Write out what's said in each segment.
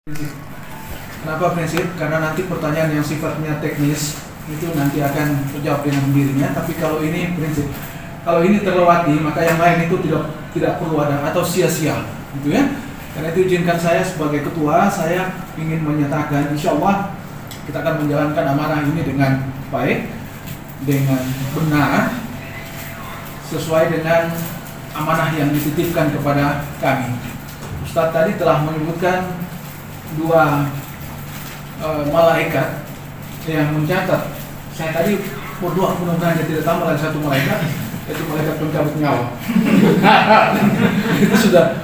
Prinsip. Kenapa prinsip? Karena nanti pertanyaan yang sifatnya teknis itu nanti akan terjawab dengan sendirinya. Tapi kalau ini prinsip, kalau ini terlewati maka yang lain itu tidak perlu ada atau sia-sia, gitu ya. Karena itu izinkan saya sebagai ketua, saya ingin menyatakan insya Allah kita akan menjalankan amanah ini dengan baik, dengan benar, sesuai dengan amanah yang dititipkan kepada kami. Ustadz tadi telah menyebutkan dua malaikat yang mencatat. Saya tadi berdoa mudah-mudahan tidak tambah lagi satu malaikat, yaitu malaikat pencabut nyawa. Itu sudah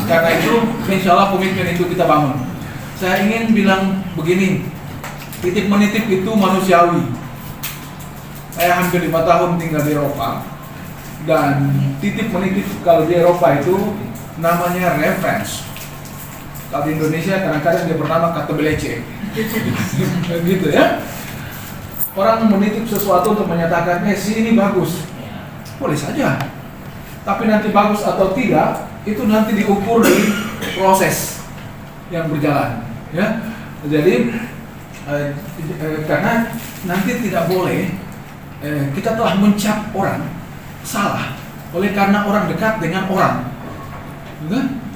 karena itu insya Allah komitmen itu kita bangun. Saya ingin bilang begini, titip menitip itu manusiawi. Saya hampir 5 tahun tinggal di Eropa, dan titip menitip kalau di Eropa itu namanya reference. Kalau di Indonesia kadang-kadang dia bernama kata belece. Gitu ya. Orang menitip sesuatu untuk menyatakan, si ini bagus. Boleh saja. Tapi nanti bagus atau tidak, itu nanti diukur di proses yang berjalan. Ya. Jadi, karena nanti tidak boleh, kita telah mencap orang salah. Oleh karena orang dekat dengan orang.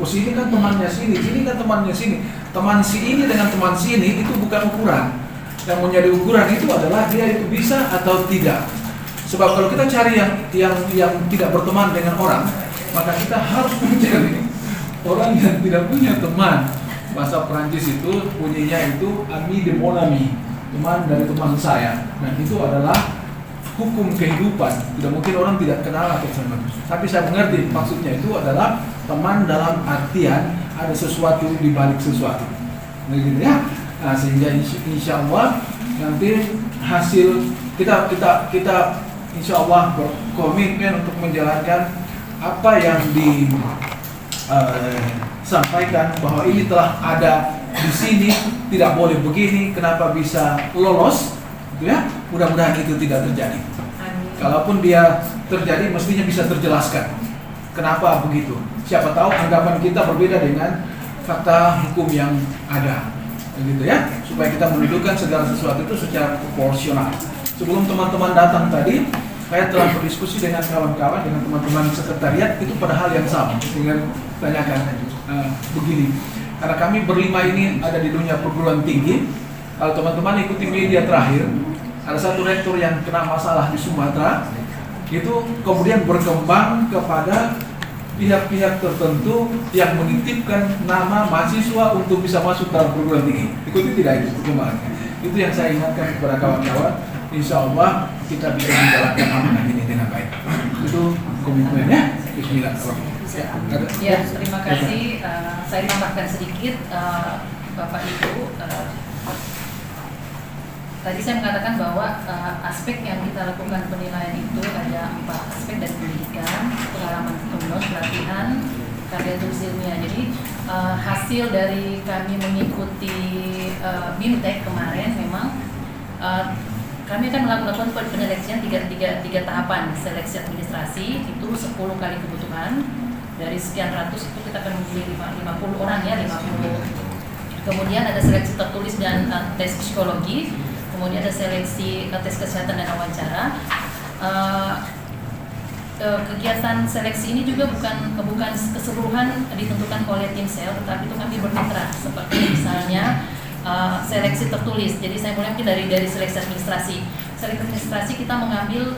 Oh sini kan temannya sini kan temannya sini. Teman si ini dengan teman sini itu bukan ukuran. Yang menjadi ukuran itu adalah dia itu bisa atau tidak. Sebab kalau kita cari yang tidak berteman dengan orang, maka kita harus mencari orang yang tidak punya teman. Bahasa Perancis itu bunyinya itu ami de mon ami, teman dari teman saya. Dan itu adalah hukum kehidupan. Tidak mungkin orang tidak kenal atau sama. Tapi saya mengerti maksudnya itu adalah teman dalam artian ada sesuatu di balik sesuatu. Begitu ya. Nah, sehingga insya Allah nanti hasil kita insya Allah berkomitmen untuk menjalankan apa yang disampaikan bahwa ini telah ada di sini, tidak boleh begini, kenapa bisa lolos, gitu ya. Mudah-mudahan itu tidak terjadi. Kalaupun dia terjadi, mestinya bisa terjelaskan kenapa begitu. Siapa tahu anggapan kita berbeda dengan fakta hukum yang ada, begitu ya. Supaya kita mendudukan segala sesuatu itu secara proporsional. Sebelum teman-teman datang tadi, saya telah berdiskusi dengan kawan-kawan, dengan teman-teman sekretariat itu pada hal yang sama. Dengan tanyakan begini, karena kami berlima ini ada di dunia perguruan tinggi. Kalau teman-teman ikuti media terakhir, ada satu rektor yang kena masalah di Sumatera, itu kemudian berkembang kepada pihak-pihak tertentu yang menitipkan nama mahasiswa untuk bisa masuk dalam perguruan tinggi. Ikuti tidak itu perkembangannya. Itu yang saya ingatkan kepada kawan-kawan. Insya Allah kita bisa menjalankan amanah ini dengan baik. Itu komitmennya. Bismillah. Ya, terima kasih. Saya tambahkan sedikit, Bapak Ibu. Tadi saya mengatakan bahwa aspek yang kita lakukan penilaian itu ada 4 aspek dari pendidikan, pengalaman penulis, pelatihan, karya tulis ilmiah. Jadi hasil dari kami mengikuti BIMTEK kemarin memang kami akan melakukan penyeleksian tiga tahapan. Seleksi administrasi itu 10 kali kebutuhan, dari sekian ratus itu kita akan memilih 50 orang ya, 50. Kemudian ada seleksi tertulis dan tes psikologi. Kemudian ada seleksi tes kesehatan dan wawancara. Kegiatan seleksi ini juga bukan keseluruhan ditentukan oleh tim sel, tetapi itu kami bermitra. Seperti misalnya seleksi tertulis. Jadi saya mulai dari seleksi administrasi. Seleksi administrasi kita mengambil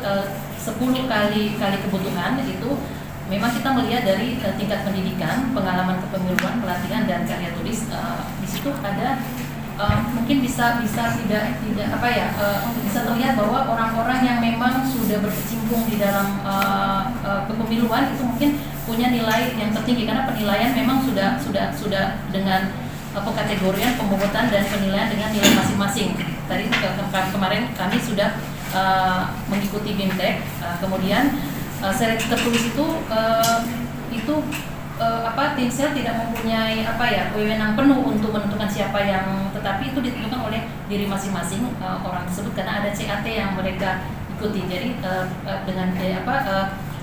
10 kali kebutuhan itu. Memang kita melihat dari tingkat pendidikan, pengalaman kepemiluan, pelatihan dan karya tulis. Di situ ada mungkin bisa tidak bisa terlihat bahwa orang-orang yang memang sudah berkecimpung di dalam kepemiluan itu mungkin punya nilai yang tertinggi, karena penilaian memang sudah dengan pengkategorian, pemungutan dan penilaian dengan nilai masing-masing. Tadi kemarin kami sudah mengikuti BIMTEK, kemudian seleksi tertulis itu tim sel tidak mempunyai wewenang penuh untuk menentukan siapa yang, tetapi itu ditentukan oleh diri masing-masing orang tersebut karena ada CAT yang mereka ikuti. Jadi dengan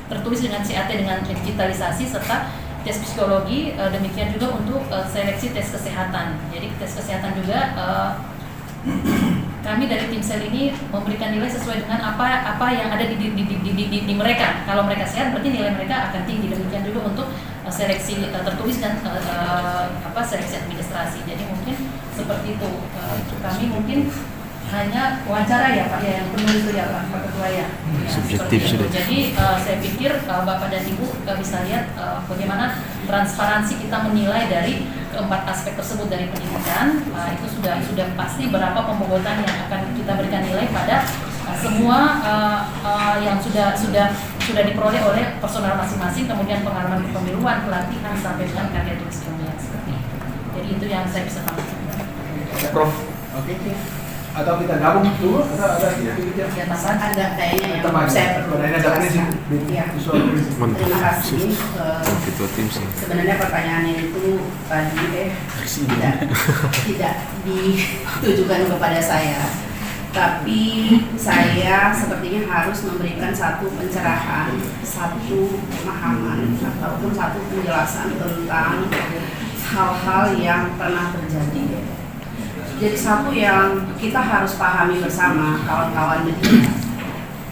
tertulis dengan CAT dengan digitalisasi serta tes psikologi, demikian juga untuk seleksi tes kesehatan. Jadi tes kesehatan juga kami dari tim sel ini memberikan nilai sesuai dengan apa yang ada di mereka. Kalau mereka sehat, berarti nilai mereka akan tinggi. Demikian juga untuk seleksi tertulis dan seleksi administrasi. Jadi mungkin seperti itu. Kami mungkin hanya wawancara ya Pak ya, yang penuh itu ya Pak Ketua ya. Subjektif sudah. Jadi saya pikir Bapak dan Ibu bisa lihat bagaimana transparansi kita menilai dari keempat aspek tersebut dari pendidikan. Itu sudah pasti berapa pembobotan yang akan kita berikan nilai pada semua yang sudah diperoleh oleh personal masing-masing, kemudian pengalaman kepemiluan, pelatihan sampai dengan karya tulis ilmiah seperti itu. Jadi itu yang saya bisa tambahkan. Prof, oke. Atau kita gabung dulu atau ada Ada kayaknya yang saya perlu jelaskan. Ya. Mantap. Terima kasih. Ketua tim sih. Sebenarnya pertanyaan itu tadi tidak ditujukan kepada saya, tapi saya sepertinya harus memberikan satu pencerahan, satu pemahaman ataupun satu penjelasan tentang hal-hal yang pernah terjadi. Jadi satu yang kita harus pahami bersama kawan-kawan media,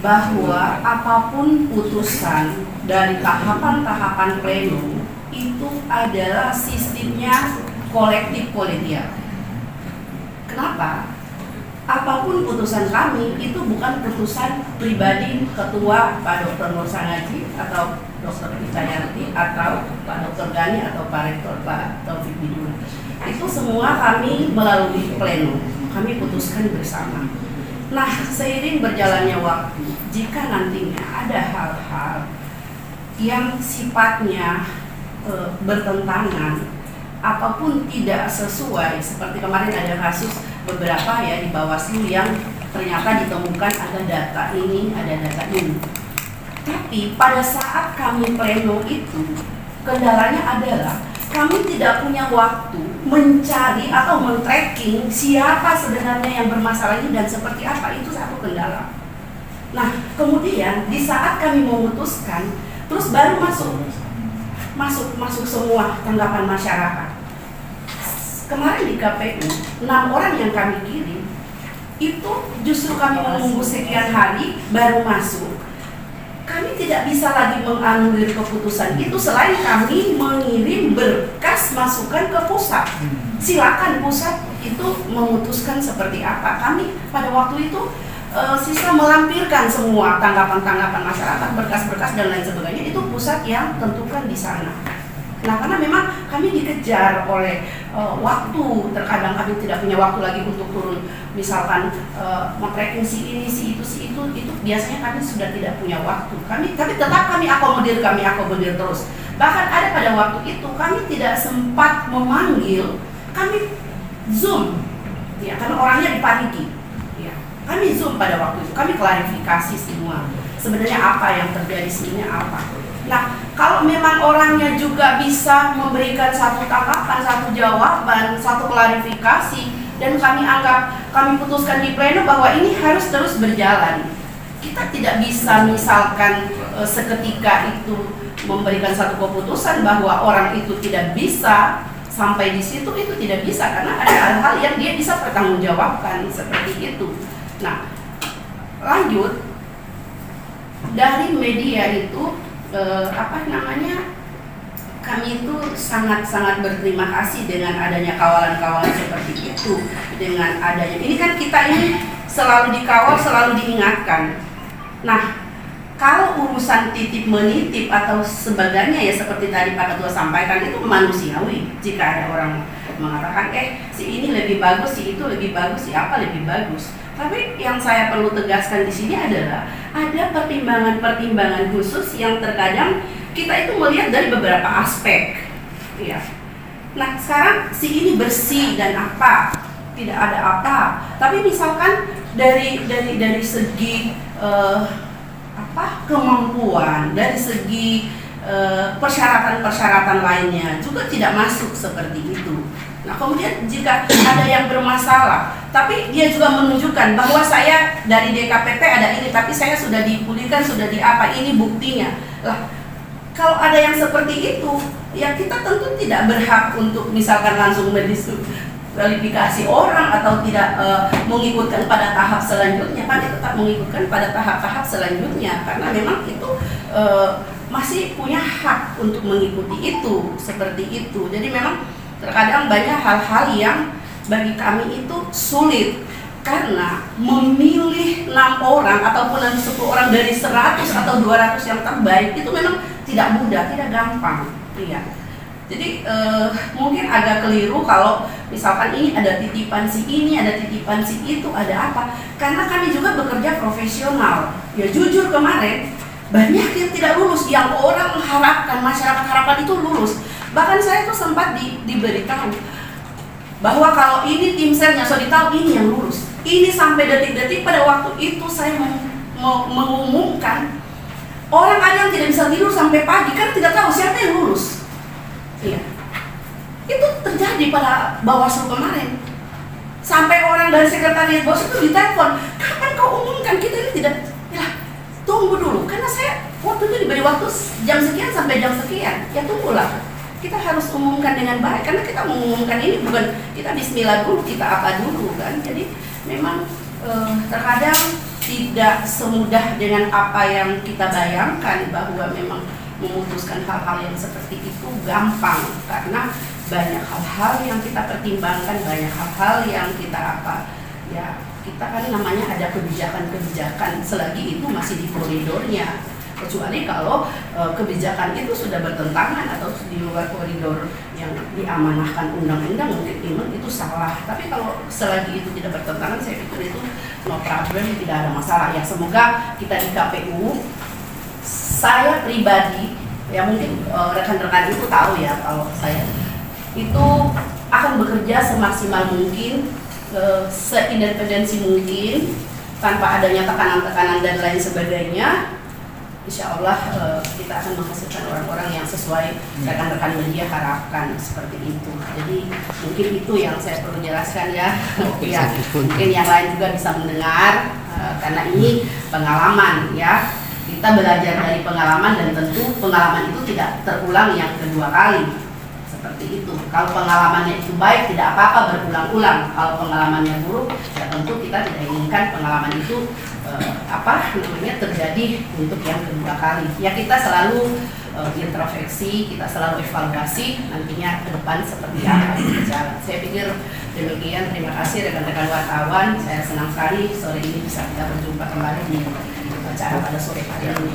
bahwa apapun putusan dari tahapan-tahapan pleno itu adalah sistemnya kolektif kolegial. Kenapa? Apapun putusan kami itu bukan putusan pribadi ketua Pak Dr. Nur Sangaji atau Dr. Wicayanti atau Pak Dr. Gani atau Pak Rektor Pak Taufik Bidul. Itu semua kami melalui pleno, kami putuskan bersama. Nah, seiring berjalannya waktu, jika nantinya ada hal-hal yang sifatnya bertentangan ataupun tidak sesuai, seperti kemarin ada kasus beberapa ya di Bawaslu yang ternyata ditemukan ada data ini, ada data ini. Tapi pada saat kami pleno itu, kendalanya adalah kami tidak punya waktu mencari atau men-tracking siapa sebenarnya yang bermasalah ini dan seperti apa, itu satu kendala. Nah, kemudian di saat kami memutuskan, terus baru masuk semua tanggapan masyarakat. Kemarin di KPU, 6 orang yang kami kirim, itu justru kami menunggu sekian hari baru masuk. Kami tidak bisa lagi menganulir keputusan itu selain kami mengirim berkas masukan ke pusat. Silakan pusat itu memutuskan seperti apa. Kami pada waktu itu sisa melampirkan semua tanggapan-tanggapan masyarakat, berkas-berkas dan lain sebagainya, itu pusat yang tentukan di sana. Nah, karena memang kami dikejar oleh waktu, terkadang kami tidak punya waktu lagi untuk turun, misalkan men-tracking si ini, si itu biasanya kami sudah tidak punya waktu. Tapi tetap kami akomodir terus. Bahkan ada pada waktu itu kami tidak sempat memanggil, kami Zoom, ya, karena orangnya di Parigi. Ya, kami Zoom pada waktu itu, kami klarifikasi semua. Sebenarnya apa yang terjadi, sebenarnya apa. Nah, kalau memang orangnya juga bisa memberikan satu tanggapan, satu jawaban, satu klarifikasi, dan kami putuskan di pleno bahwa ini harus terus berjalan. Kita tidak bisa misalkan seketika itu memberikan satu keputusan bahwa orang itu tidak bisa sampai di situ, itu tidak bisa karena ada hal-hal yang dia bisa pertanggungjawabkan seperti itu. Nah, lanjut dari media itu. Kami itu sangat-sangat berterima kasih dengan adanya kawalan-kawalan seperti itu, dengan adanya ini kan kita ini selalu dikawal, selalu diingatkan. Nah, kalau urusan titip menitip atau sebagainya ya seperti tadi Pak Ketua sampaikan, itu manusiawi. Jika ada orang mengatakan si ini lebih bagus, si itu lebih bagus, si apa lebih bagus. Tapi yang saya perlu tegaskan di sini adalah ada pertimbangan-pertimbangan khusus yang terkadang kita itu melihat dari beberapa aspek. Ya. Nah, sekarang si ini bersih dan apa, tidak ada apa. Tapi misalkan dari segi kemampuan, dari segi persyaratan-persyaratan lainnya juga tidak masuk seperti itu. Nah, kemudian jika ada yang bermasalah, tapi dia juga menunjukkan bahwa saya dari DKPP ada ini, tapi saya sudah dipulihkan, sudah di apa, ini buktinya. Lah, kalau ada yang seperti itu, ya kita tentu tidak berhak untuk misalkan langsung mendiskualifikasi orang atau tidak mengikutkan pada tahap selanjutnya. Kami tetap mengikutkan pada tahap-tahap selanjutnya karena memang itu masih punya hak untuk mengikuti itu, seperti itu. Jadi memang terkadang banyak hal-hal yang bagi kami itu sulit karena memilih 6 orang ataupun nanti 10 orang dari 100 atau 200 yang terbaik itu memang tidak mudah, tidak gampang. Iya. Jadi mungkin agak keliru kalau misalkan ini ada titipan si ini, ada titipan si itu, ada apa? Karena kami juga bekerja profesional. Ya jujur kemarin banyak yang tidak lulus, yang orang harapkan, masyarakat harapkan itu lulus. Bahkan saya tuh sempat diberitahu bahwa kalau ini tim selnya sudah tahu ini yang lulus. Ini sampai detik-detik pada waktu itu saya mau mengumumkan, orang ada yang tidak bisa tidur sampai pagi karena tidak tahu siapa yang lulus. Iya, itu terjadi pada Bawaslu kemarin. Sampai orang dari sekretariat Bawaslu itu ditelepon, kapan kau umumkan, kita ini tidak. Ya, tunggu dulu, karena saya waktu itu diberi waktu jam sekian sampai jam sekian. Ya tunggulah, kita harus umumkan dengan baik karena kita mengumumkan ini bukan kita bismillah dulu, kita apa dulu kan. Jadi memang terkadang tidak semudah dengan apa yang kita bayangkan bahwa memang memutuskan hal-hal yang seperti itu gampang karena banyak hal-hal yang kita pertimbangkan, banyak hal-hal yang kita ya kita kan namanya ada kebijakan-kebijakan selagi itu masih di koridornya, kecuali kalau kebijakan itu sudah bertentangan atau di luar koridor yang diamanahkan undang-undang mungkin itu salah. Tapi kalau selagi itu tidak bertentangan, saya pikir itu no problem, tidak ada masalah. Ya semoga kita di KPU, saya pribadi, ya mungkin rekan-rekan itu tahu ya kalau saya itu akan bekerja semaksimal mungkin, seindependensi mungkin, tanpa adanya tekanan-tekanan dan lain sebagainya. Insya Allah kita akan menghasilkan orang-orang yang sesuai rekan-rekan media harapkan seperti itu. Jadi mungkin itu yang saya perlu jelaskan ya. Ya mungkin yang lain juga bisa mendengar karena ini pengalaman ya. Kita belajar dari pengalaman dan tentu pengalaman itu tidak terulang yang kedua kali. Seperti itu. Kalau pengalamannya itu baik, tidak apa-apa berulang-ulang. Kalau pengalamannya buruk, ya tentu kita tidak inginkan pengalaman itu terjadi untuk yang kedua kali. Ya kita selalu introspeksi, kita selalu evaluasi nantinya ke depan seperti apa berjalan. Saya pikir demikian. Terima kasih rekan-rekan wartawan. Saya senang sekali sore ini bisa kita berjumpa kembali di acara pada sore hari ini.